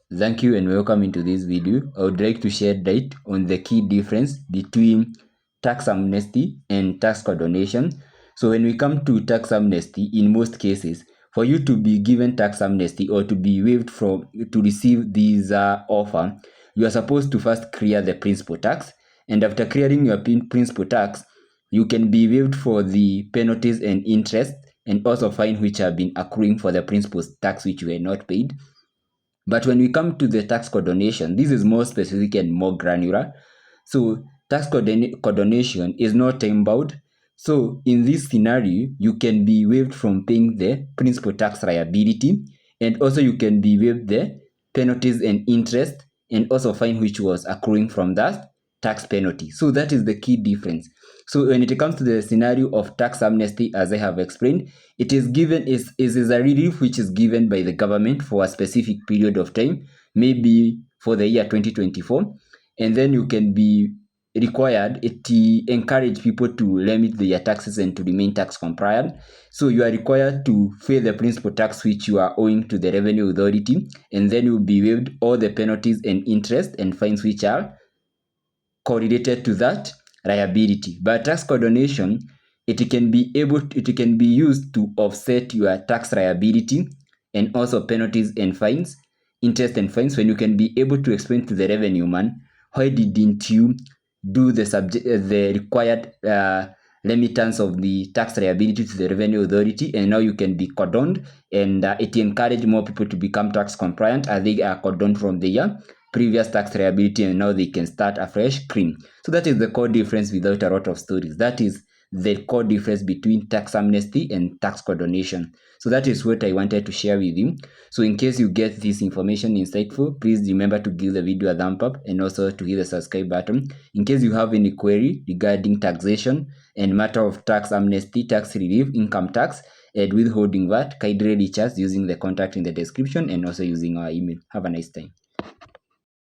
Thank you and welcome into this video. I would like to shed light on the key difference between tax amnesty and tax condonation. So when we come to tax amnesty, in most cases, for you to be given tax amnesty or to be waived from to receive this offer, you are supposed to first clear the principal tax, and after clearing your principal tax, you can be waived for the penalties and interest and also fine which have been accruing for the principal tax which you were not paid. But when we come to the tax condonation, this is more specific and more granular. So tax condonation is not time bound. So in this scenario, you can be waived from paying the principal tax liability, and also you can be waived the penalties and interest, and also fine which was accruing from that tax penalty. So that is the key difference. So when it comes to the scenario of tax amnesty, as I have explained, it is given is a relief which is given by the government for a specific period of time, maybe for the year 2024, and then you can be required to encourage people to limit their taxes and to remain tax compliant. So you are required to pay the principal tax which you are owing to the revenue authority, and then you'll be waived all the penalties and interest and fines which are correlated to that liability. But tax condonation, it can be used to offset your tax liability and also penalties and fines, interest and fines, when you can be able to explain to the revenue man, why didn't you do the required remittance of the tax liability to the revenue authority, and now you can be cordoned, and it encourage more people to become tax compliant as they are cordoned from the previous tax liability, and now they can start a fresh clean. So that is the core difference without a lot of stories. That is the core difference between tax amnesty and tax condonation. So that is what I wanted to share with you. So in case you get this information insightful, please remember to give the video a thumb up and also to hit the subscribe button. In case you have any query regarding taxation and matter of tax amnesty, tax relief, income tax, and withholding VAT, kindly reach us using the contact in the description and also using our email. Have a nice time.